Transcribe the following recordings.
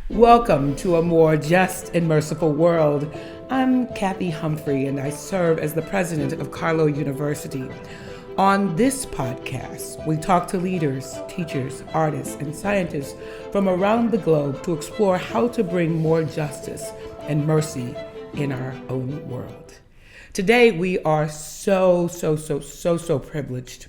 Welcome to a more just and merciful world. I'm Kathy Humphrey, and I serve as the president of Carlow University. On this podcast, we talk to leaders, teachers, artists, and scientists from around the globe to explore how to bring more justice and mercy in our own world. Today, we are so privileged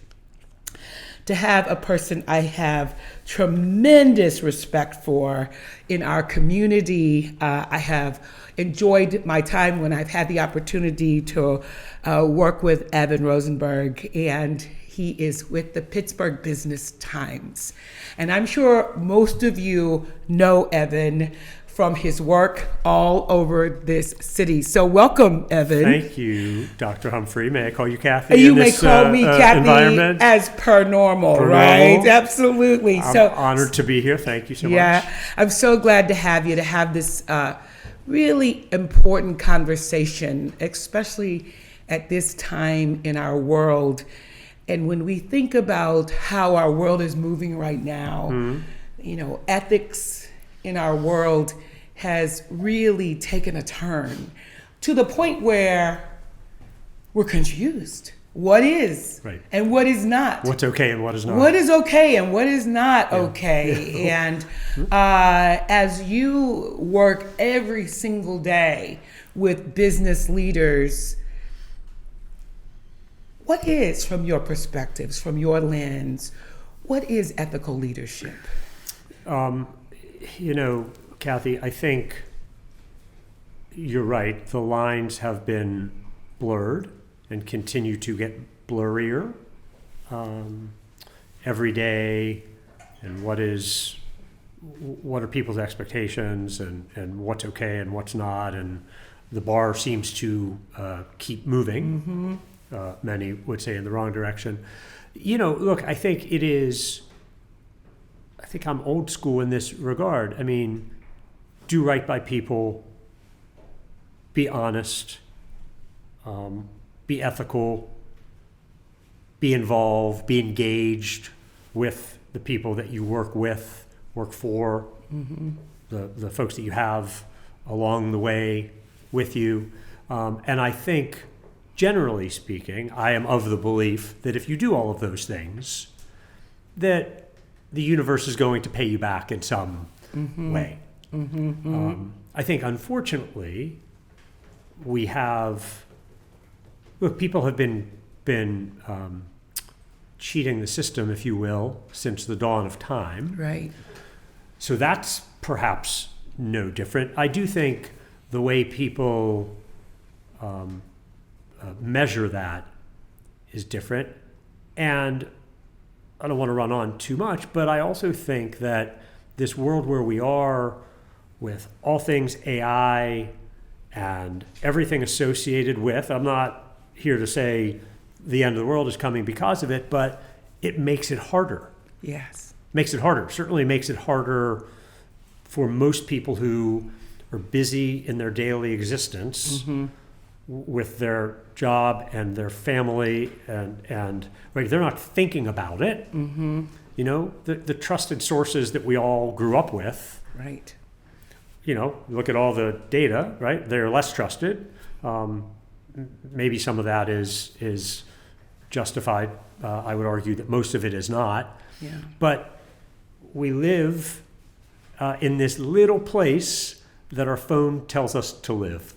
to have a person I have tremendous respect for in our community. I have enjoyed my time when I've had the opportunity to work with Evan Rosenberg, and he is with the Pittsburgh Business Times. And I'm sure most of you know Evan from his work all over this city. So welcome, Evan. Thank you, Dr. Humphrey. May I call you Kathy? You may call me Kathy as per normal, right? Absolutely. I'm honored to be here. Thank you so much. Yeah, I'm so glad to have this really important conversation, especially at this time in our world. And when we think about how our world is moving right now, ethics in our world has really taken a turn to the point where we're confused. What is right and what is not? What's okay and what is not? What is okay and what is not okay? Yeah. And as you work every single day with business leaders, what is, from your perspectives, from your lens, what is ethical leadership? Kathy, I think you're right. The lines have been blurred and continue to get blurrier every day. And what are people's expectations and what's okay and what's not? And the bar seems to keep moving. Many would say in the wrong direction. Look, I think I'm old school in this regard. I mean, do right by people, be honest, be ethical, be involved, be engaged with the people that you work for, the folks that you have along the way with you. And I think, generally speaking, I am of the belief that if you do all of those things, that the universe is going to pay you back in some way. I think, unfortunately, people have been cheating the system, if you will, since the dawn of time. Right. So that's perhaps no different. I do think the way people measure that is different. And I don't want to run on too much, but I also think that this world where we are with all things AI and everything associated with, I'm not here to say the end of the world is coming because of it, but it makes it harder. Yes. Makes it harder. Certainly makes it harder for most people who are busy in their daily existence with their job and their family, and right, they're not thinking about it. The trusted sources that we all grew up with, right? Look at all the data, right? They're less trusted. Maybe some of that is justified. I would argue that most of it is not. Yeah. But we live in this little place that our phone tells us to live.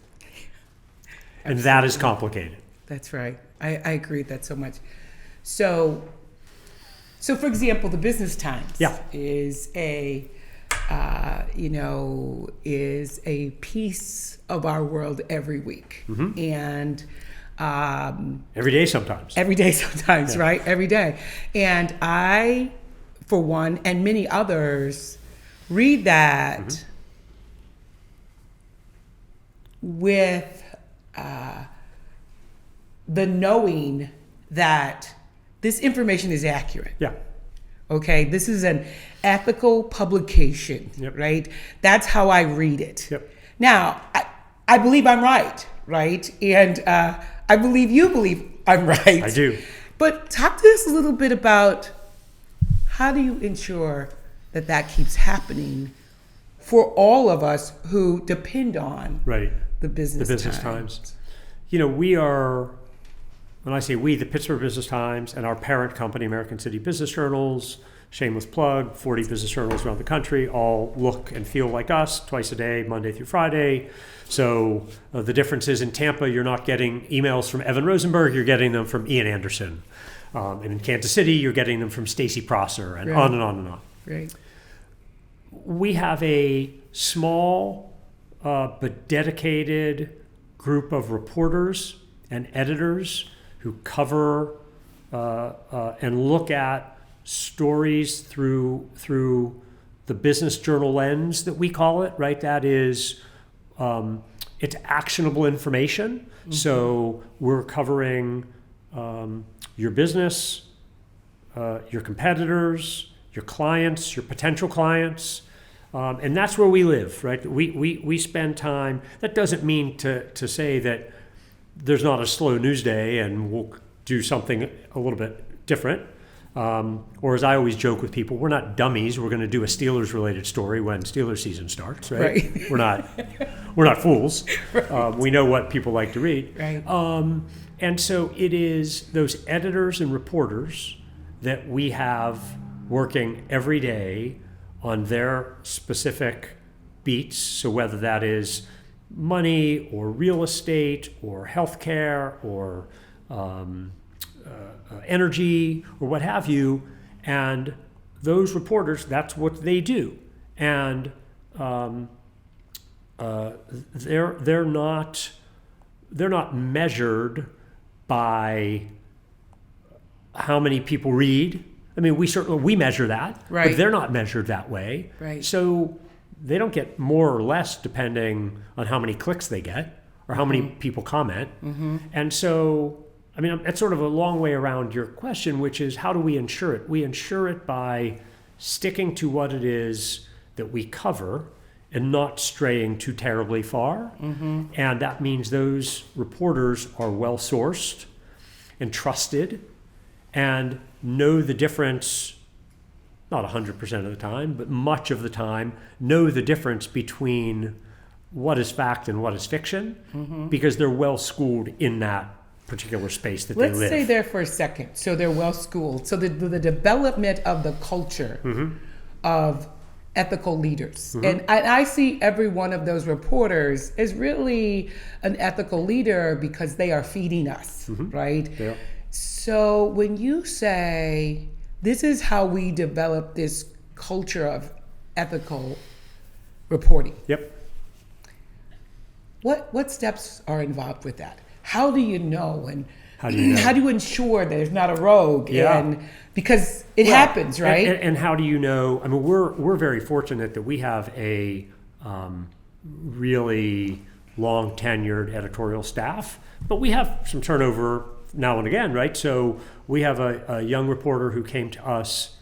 And that is complicated. That's right. I agree with that so much. So for example, the Business Times is a piece of our world every week, and every day sometimes. Yeah. Right? Every day. And I, for one, and many others, read that with the knowing that this information is accurate. Yeah. Okay, this is an ethical publication, right? That's how I read it. Yep. Now, I believe I'm right? And I believe you believe I'm right. I do. But talk to us a little bit about how do you ensure that keeps happening for all of us who depend on Right. the Business Times. You know, we are, when I say we, the Pittsburgh Business Times and our parent company, American City Business Journals, shameless plug, 40 business journals around the country, all look and feel like us twice a day, Monday through Friday. So the difference is in Tampa, you're not getting emails from Evan Rosenberg, you're getting them from Ian Anderson. And in Kansas City, you're getting them from Stacy Prosser, and Right. on and on and on. Right. We have a small but dedicated group of reporters and editors who cover and look at stories through the business journal lens that we call it, right? That is, it's actionable information. Mm-hmm. So we're covering your business, your competitors, your clients, your potential clients. And that's where we live, right? We spend time. That doesn't mean to say that there's not a slow news day and we'll do something a little bit different. Or as I always joke with people, we're not dummies. We're going to do a Steelers-related story when Steelers season starts, right? We're not fools. Right. We know what people like to read. Right. And so it is those editors and reporters that we have working every day on their specific beats. So whether that is money or real estate or healthcare or energy or what have you, and those reporters, that's what they do, and they're not measured by how many people read. I mean, we measure that, right. But they're not measured that way. Right. So they don't get more or less depending on how many clicks they get or how many people comment. Mm-hmm. And so, I mean, that's sort of a long way around your question, which is how do we ensure it? We ensure it by sticking to what it is that we cover and not straying too terribly far. Mm-hmm. And that means those reporters are well sourced and trusted and know the difference, not 100% of the time, but much of the time, know the difference between what is fact and what is fiction, because they're well schooled in that particular space that they live. Let's stay there for a second. So they're well schooled. So the development of the culture of ethical leaders. And I see every one of those reporters as really an ethical leader because they are feeding us, right? Yeah. So when you say, this is how we develop this culture of ethical reporting. Yep. What steps are involved with that? How do you know, and how do you ensure there's not a rogue? Yeah. And because it happens, right? And how do you know? I mean, we're very fortunate that we have a really long tenured editorial staff, but we have some turnover now and again, right? So we have a young reporter who came to us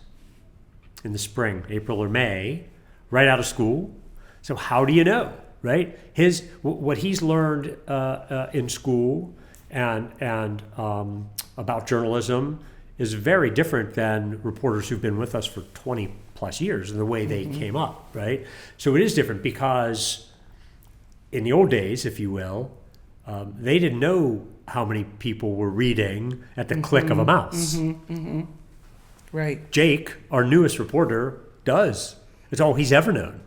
in the spring, April or May, right out of school. So how do you know, right? What he's learned in school and about journalism is very different than reporters who've been with us for 20 plus years and the way they came up, right? So it is different because in the old days, if you will, they didn't know how many people were reading at the click of a mouse. Right. Jake, our newest reporter, does. It's all he's ever known.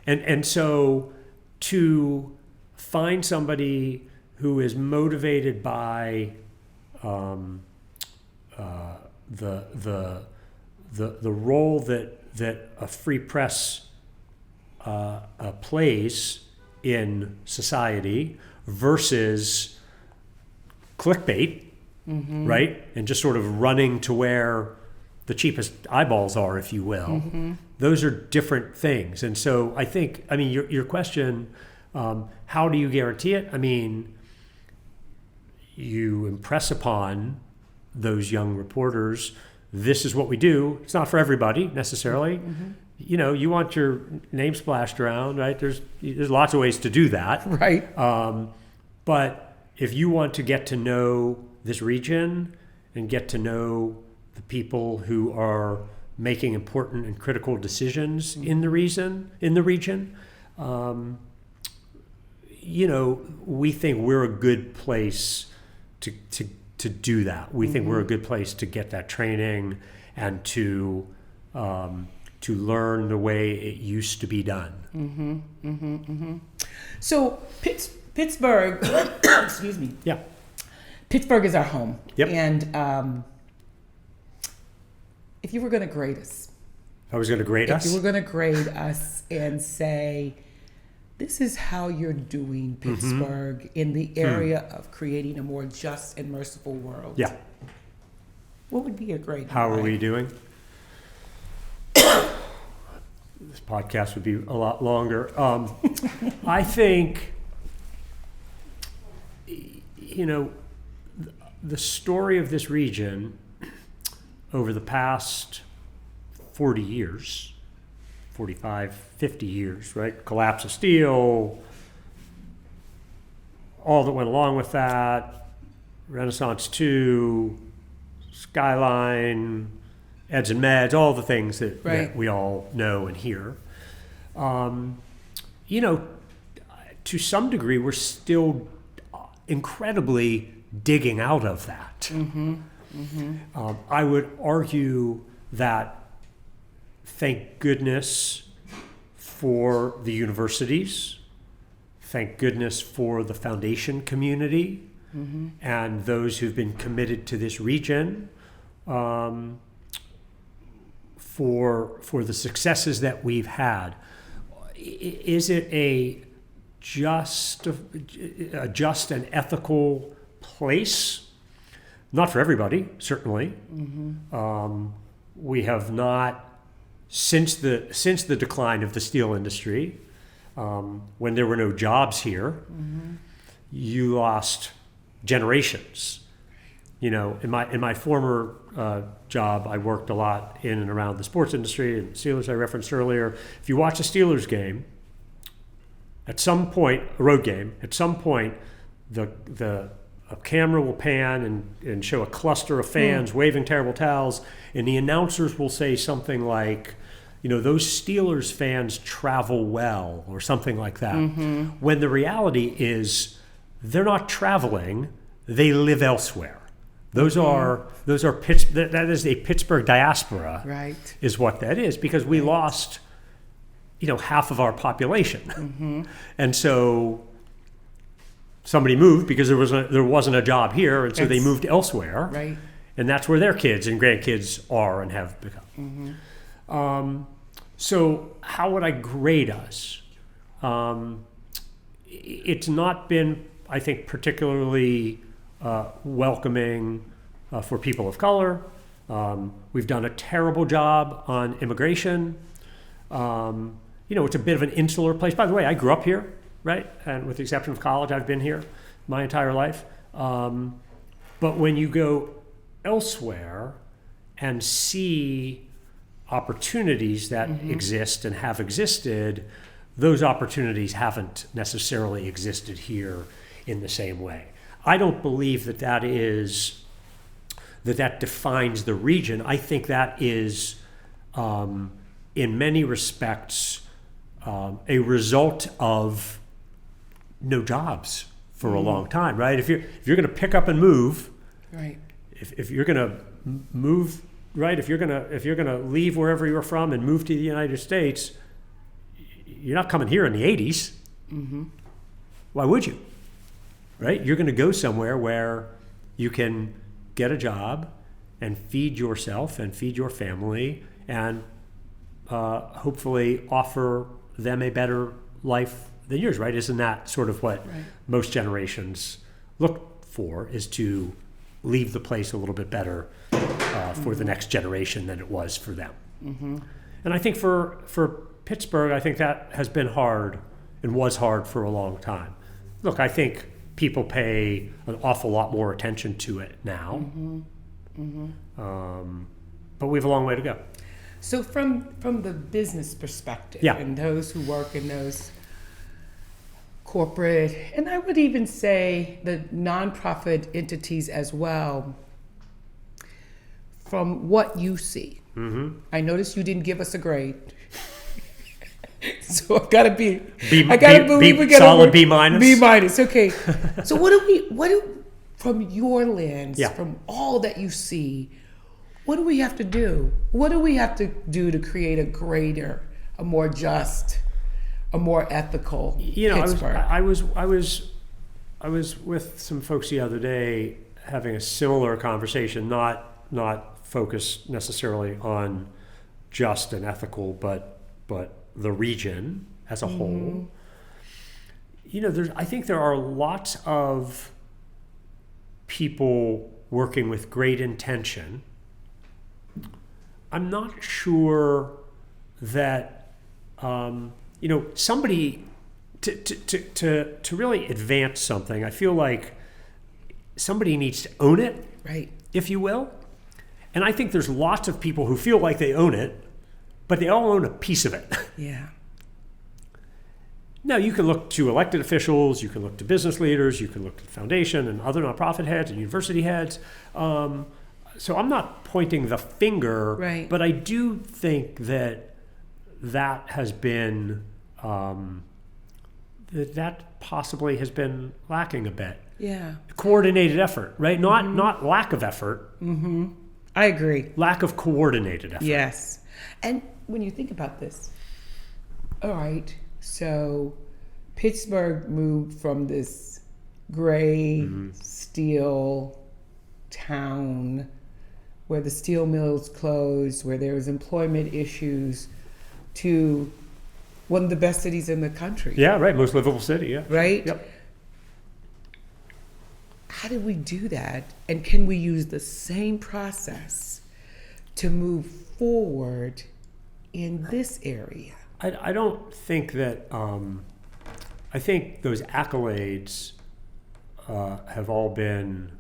And so to find somebody who is motivated by the role that a free press plays in society versus clickbait, right? And just sort of running to where the cheapest eyeballs are, if you will. Those are different things. And so I think, I mean, your question, how do you guarantee it? I mean, you impress upon those young reporters, this is what we do. It's not for everybody necessarily. You know, you want your name splashed around, right? There's lots of ways to do that. Right. But if you want to get to know this region and get to know the people who are making important and critical decisions in the region. We think we're a good place to do that. We think we're a good place to get that training and to learn the way it used to be done. So Pittsburgh, excuse me. Yeah. Pittsburgh is our home. Yep. And if you were going to grade us. I was going to grade us? If you were going to grade us and say, this is how you're doing, Pittsburgh, in the area of creating a more just and merciful world. Yeah. What would be your grade? How are we doing? This podcast would be a lot longer. I think, the story of this region over the past 40 years, 45, 50 years, right? Collapse of steel, all that went along with that, Renaissance 2, Skyline, Eds and Meds, all the things that we all know and hear. To some degree, we're still incredibly digging out of that. I would argue that, thank goodness for the universities, thank goodness for the foundation community, and those who've been committed to this region, for the successes that we've had. Is it a just and ethical place? Not for everybody, certainly. We have not, since the decline of the steel industry, when there were no jobs here, you lost generations. In my former job, I worked a lot in and around the sports industry and Steelers I referenced earlier. If you watch a Steelers game, at some point, a road game, at some point, a camera will pan and show a cluster of fans waving terrible towels, and the announcers will say something like, those Steelers fans travel well, or something like that. When the reality is, they're not traveling; they live elsewhere. That is a Pittsburgh diaspora, right? Is what that is, because we lost, half of our population, and so somebody moved because there wasn't a job here, and so they moved elsewhere, right? And that's where their kids and grandkids are and have become. So how would I grade us? It's not been, I think, particularly welcoming for people of color. We've done a terrible job on immigration. It's a bit of an insular place. By the way, I grew up here, right? And with the exception of college, I've been here my entire life. But when you go elsewhere and see opportunities that exist and have existed, those opportunities haven't necessarily existed here in the same way. I don't believe that defines the region. I think that is, in many respects, a result of no jobs for a long time, right? If you're going to pick up and move, right? If you're going to move, right? If you're going to leave wherever you're from and move to the United States, you're not coming here in the 80s. Why would you? Right? You're going to go somewhere where you can get a job and feed yourself and feed your family and hopefully offer them a better life than yours, right? Isn't that sort of what most generations look for, is to leave the place a little bit better for the next generation than it was for them. And I think for Pittsburgh, I think that has been hard and was hard for a long time. Look, I think people pay an awful lot more attention to it now. But we have a long way to go. So from the business perspective, and those who work in those corporate, and I would even say the nonprofit entities as well, from what you see, Mm-hmm. I noticed you didn't give us a grade. So I've got to be. I got to believe we get solid B minus. B minus. Okay. So what do from your lens, from all that you see, what do we have to do? What do we have to do to create a greater, a more just, a more ethical Pittsburgh? I was with some folks the other day having a similar conversation, not focused necessarily on just and ethical, but the region as a whole. I think there are lots of people working with great intention. I'm not sure that somebody to really advance something. I feel like somebody needs to own it, right? If you will. And I think there's lots of people who feel like they own it, but they all own a piece of it. Yeah. Now, you can look to elected officials, you can look to business leaders, you can look to the foundation and other nonprofit heads and university heads. So I'm not pointing the finger, right. But I do think that has been, that possibly has been lacking a bit. Yeah. Coordinated effort, right? Not lack of effort. Mm-hmm. I agree. Lack of coordinated effort. Yes. And when you think about this, all right, so Pittsburgh moved from this gray steel town where the steel mills closed, where there was employment issues, to one of the best cities in the country. Yeah, right. Most livable city, yeah. Right? Yep. How did we do that? And can we use the same process to move forward in this area? I don't think that, I think those accolades have all been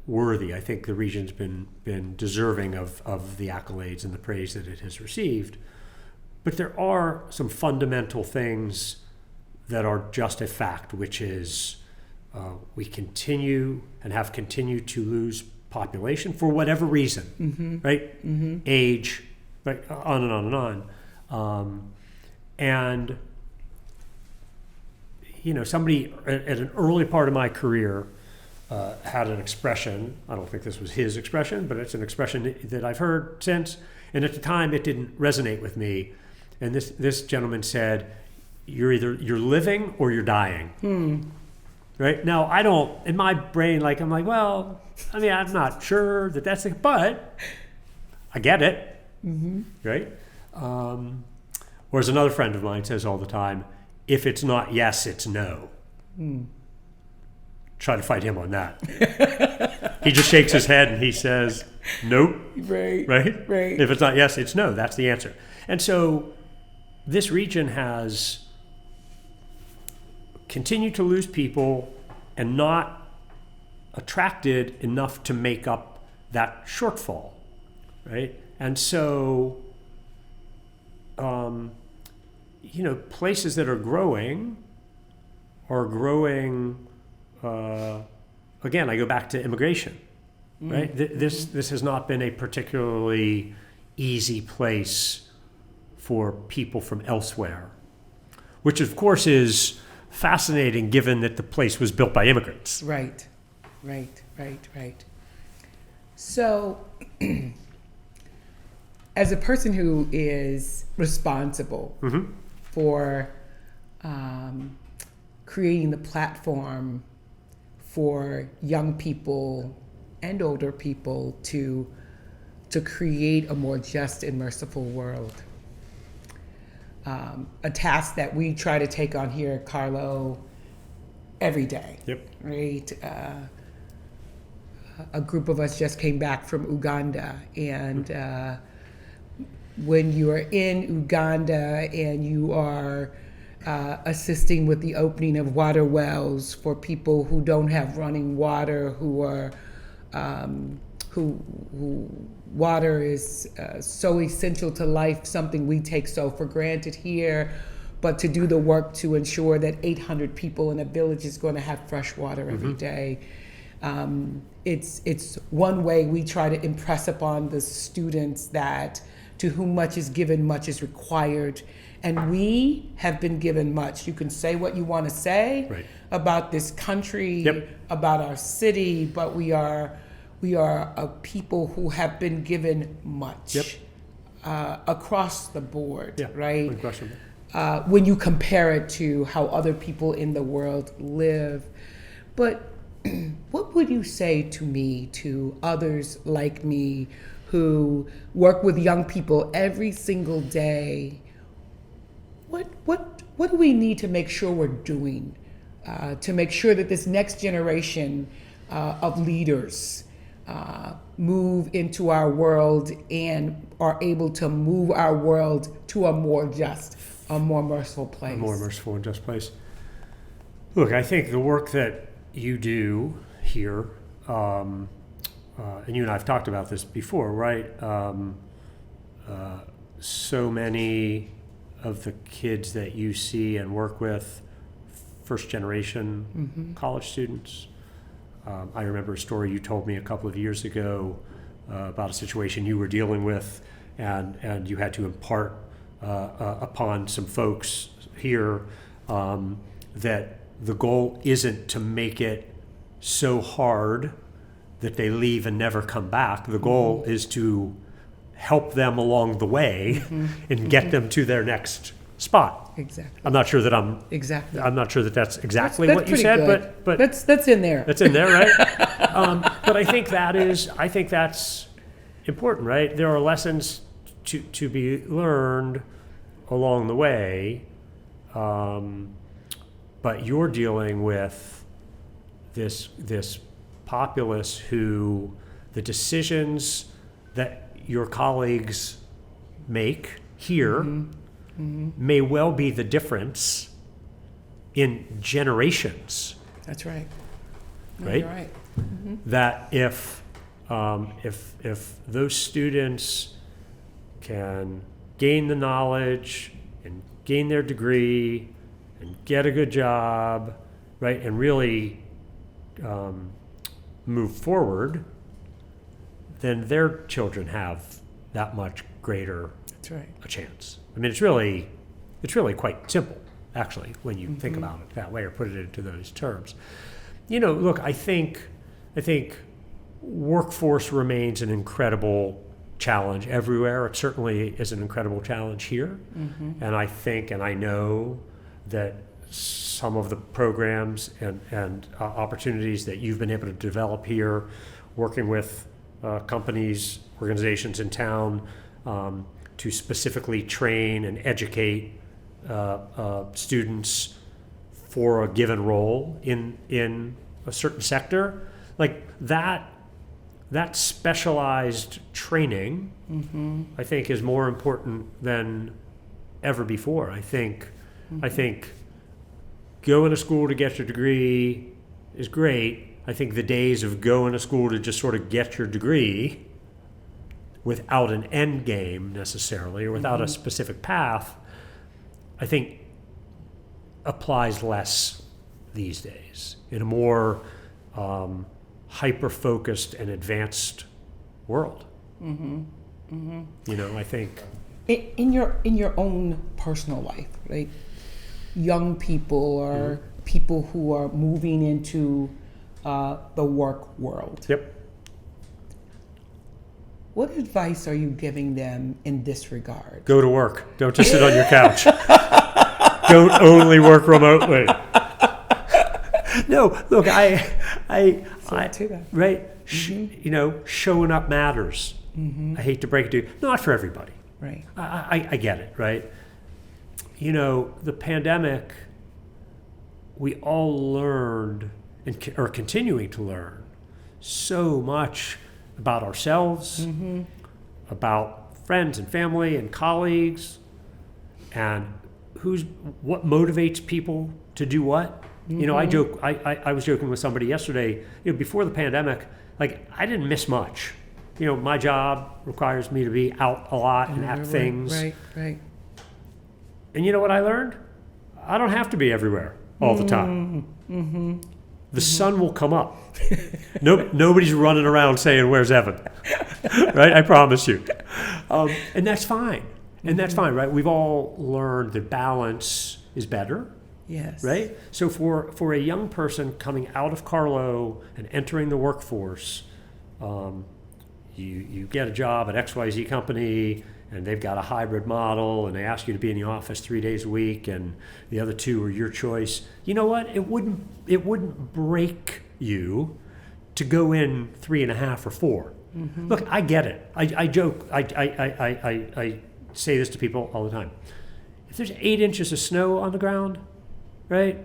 worthy. I think the region's been deserving of the accolades and the praise that it has received. But there are some fundamental things that are just a fact, which is we continue and have continued to lose population for whatever reason, right? Mm-hmm. Age, right? On and on and on. And, somebody at an early part of my career had an expression. I don't think this was his expression, but it's an expression that I've heard since. And at the time, it didn't resonate with me. And this gentleman said, you're living or you're dying. Right? Now, I don't, in my brain, I'm like, well, I mean, I'm not sure that's it, but I get it. Mm-hmm. Right? Whereas another friend of mine says all the time, if it's not yes, it's no. Try to fight him on that. He just shakes his head and he says, nope. Right. If it's not yes, it's no. That's the answer. And so this region has continued to lose people and not attracted enough to make up that shortfall, right? And so, places that are growing, again, I go back to immigration, right? This has not been a particularly easy place for people from elsewhere, which of course is fascinating given that the place was built by immigrants. Right. So, as a person who is responsible for creating the platform for young people and older people to create a more just and merciful world, a task that we try to take on here at Carlo every day. Yep. Right? A group of us just came back from Uganda, and when you are in Uganda and you are assisting with the opening of water wells for people who don't have running water, who water is so essential to life, something we take so for granted here, but to do the work to ensure that 800 people in a village is going to have fresh water every day. It's one way we try to impress upon the students that to whom much is given, much is required. And we have been given much. You can say what you want to say Right. about this country, Yep. about our city, but we are a people who have been given much. Yep. Across the board, Yeah, right? unquestionably. When you compare it to how other people in the world live. But what would you say to me, to others like me who work with young people every single day? What do we need to make sure we're doing to make sure that this next generation of leaders move into our world and are able to move our world to a more just, a more merciful place? A more merciful and just place. Look, I think the work that you do here, and you and I have talked about this before, right? So many of the kids that you see and work with, first generation college students. I remember a story you told me a couple of years ago about a situation you were dealing with, and you had to impart upon some folks here that the goal isn't to make it so hard that they leave and never come back. The goal is to help them along the way and get them to their next spot. Exactly. I'm not sure that I'm not sure that that's exactly That's what you pretty said, good. but that's in there. that's in there, right? But I think that's important, right? There are lessons to be learned along the way, but you're dealing with this populace who the decisions that your colleagues make here may well be the difference in generations. That's right. No, Right? you're right. That if those students can gain the knowledge and gain their degree and get a good job, right, and really move forward, then their children have that much greater That's right. a chance. I mean, it's really quite simple, actually, when you think about it that way or put it into those terms. You know, look, I think workforce remains an incredible challenge everywhere. It certainly is an incredible challenge here. And I think, and I know that some of the programs and opportunities that you've been able to develop here, working with companies, organizations in town, to specifically train and educate students for a given role in a certain sector, like that specialized training, I think, is more important than ever before. I think going to school to get your degree is great. I think the days of going to school to just sort of get your degree without an end game necessarily, or without a specific path, I think applies less these days in a more hyper-focused and advanced world. You know, I think In your own personal life, right? Young people or people who are moving into the work world. Yep. What advice are you giving them in this regard? Go to work. Don't just sit on your couch. Don't only work remotely. No, look, I to that. right? You know, showing up matters. I hate to break it to you. Not for everybody. Right. I get it, right? You know, the pandemic, we all learned and are continuing to learn so much about ourselves, about friends and family and colleagues, and what motivates people to do what. You know, I was joking with somebody yesterday, you know, before the pandemic, like I didn't miss much. You know, my job requires me to be out a lot and at things. Right. And you know what I learned? I don't have to be everywhere all the time. the sun will come up. Nobody's running around saying, "Where's Evan?" Right? I promise you. And that's fine. And that's fine, right? We've all learned that balance is better. Yes. Right? So for a young person coming out of Carlo and entering the workforce, you get a job at XYZ company, and they've got a hybrid model, and they ask you to be in the office 3 days a week, and the other 2 are your choice. You know what? It wouldn't break you to go in 3.5 or 4. Mm-hmm. Look, I get it. I joke. I say this to people all the time. If there's 8 inches of snow on the ground, right?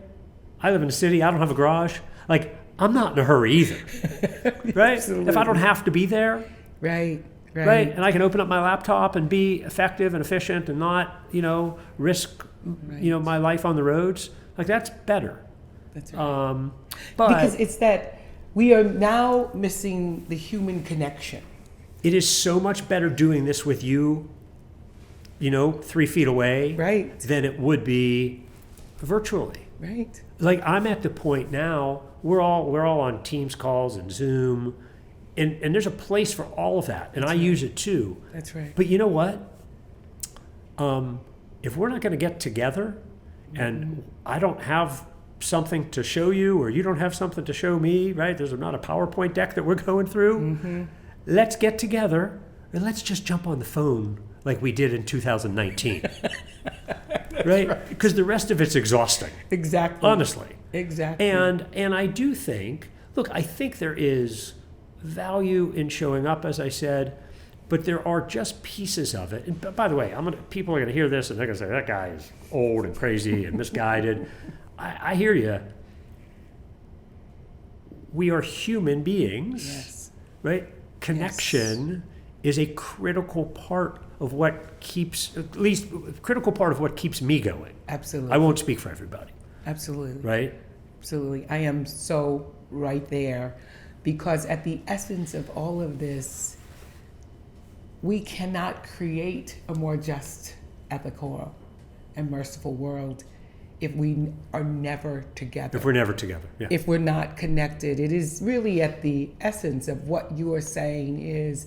I live in a city. I don't have a garage. Like, I'm not in a hurry either, right? Absolutely. If I don't have to be there, Right. and I can open up my laptop and be effective and efficient and not, risk, my life on the roads. Like, that's better. That's right. But because it's that we are now missing the human connection. it is so much better doing this with you, 3 feet away, Right. than it would be virtually. Right. Like, I'm at the point now, we're all on Teams calls and Zoom, and there's a place for all of that, and I use it too. That's right. But you know what? If we're not going to get together, and I don't have something to show you, or you don't have something to show me, right? There's not a PowerPoint deck that we're going through. Mm-hmm. Let's get together and let's just jump on the phone like we did in 2019. Right? Because the rest of it's exhausting. Exactly. Honestly. Exactly. And I do think, I think there is value in showing up, as I said, but there are just pieces of it. And by the way, people are going to hear this and they're going to say, that guy is old and crazy and misguided. I hear you. We are human beings, Yes. right? Connection is a critical part of what keeps, at least critical part of what keeps me going. Absolutely. I won't speak for everybody, Absolutely. right? Absolutely. I am so right there, because at the essence of all of this, we cannot create a more just, ethical, and merciful world if we are never together. If we're never together, yeah. If we're not connected. It is really at the essence of what you are saying is,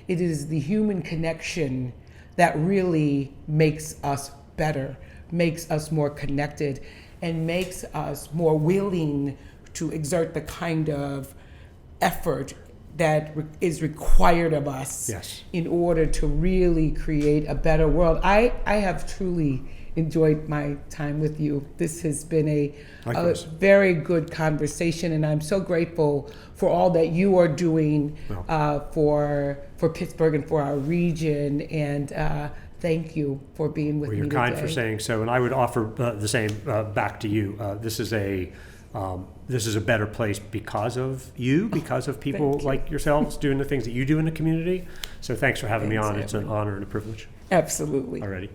it is the human connection that really makes us better, makes us more connected, and makes us more willing to exert the kind of effort that is required of us Yes. in order to really create a better world. I have truly enjoyed my time with you. This has been a very good conversation, and I'm so grateful for all that you are doing for Pittsburgh and for our region. And thank you for being with me today. You're kind for saying so, and I would offer the same back to you. This is a better place because of you, because of people like yourselves doing the things that you do in the community. So thanks for having me on. It's an honor and a privilege. Absolutely. Alrighty.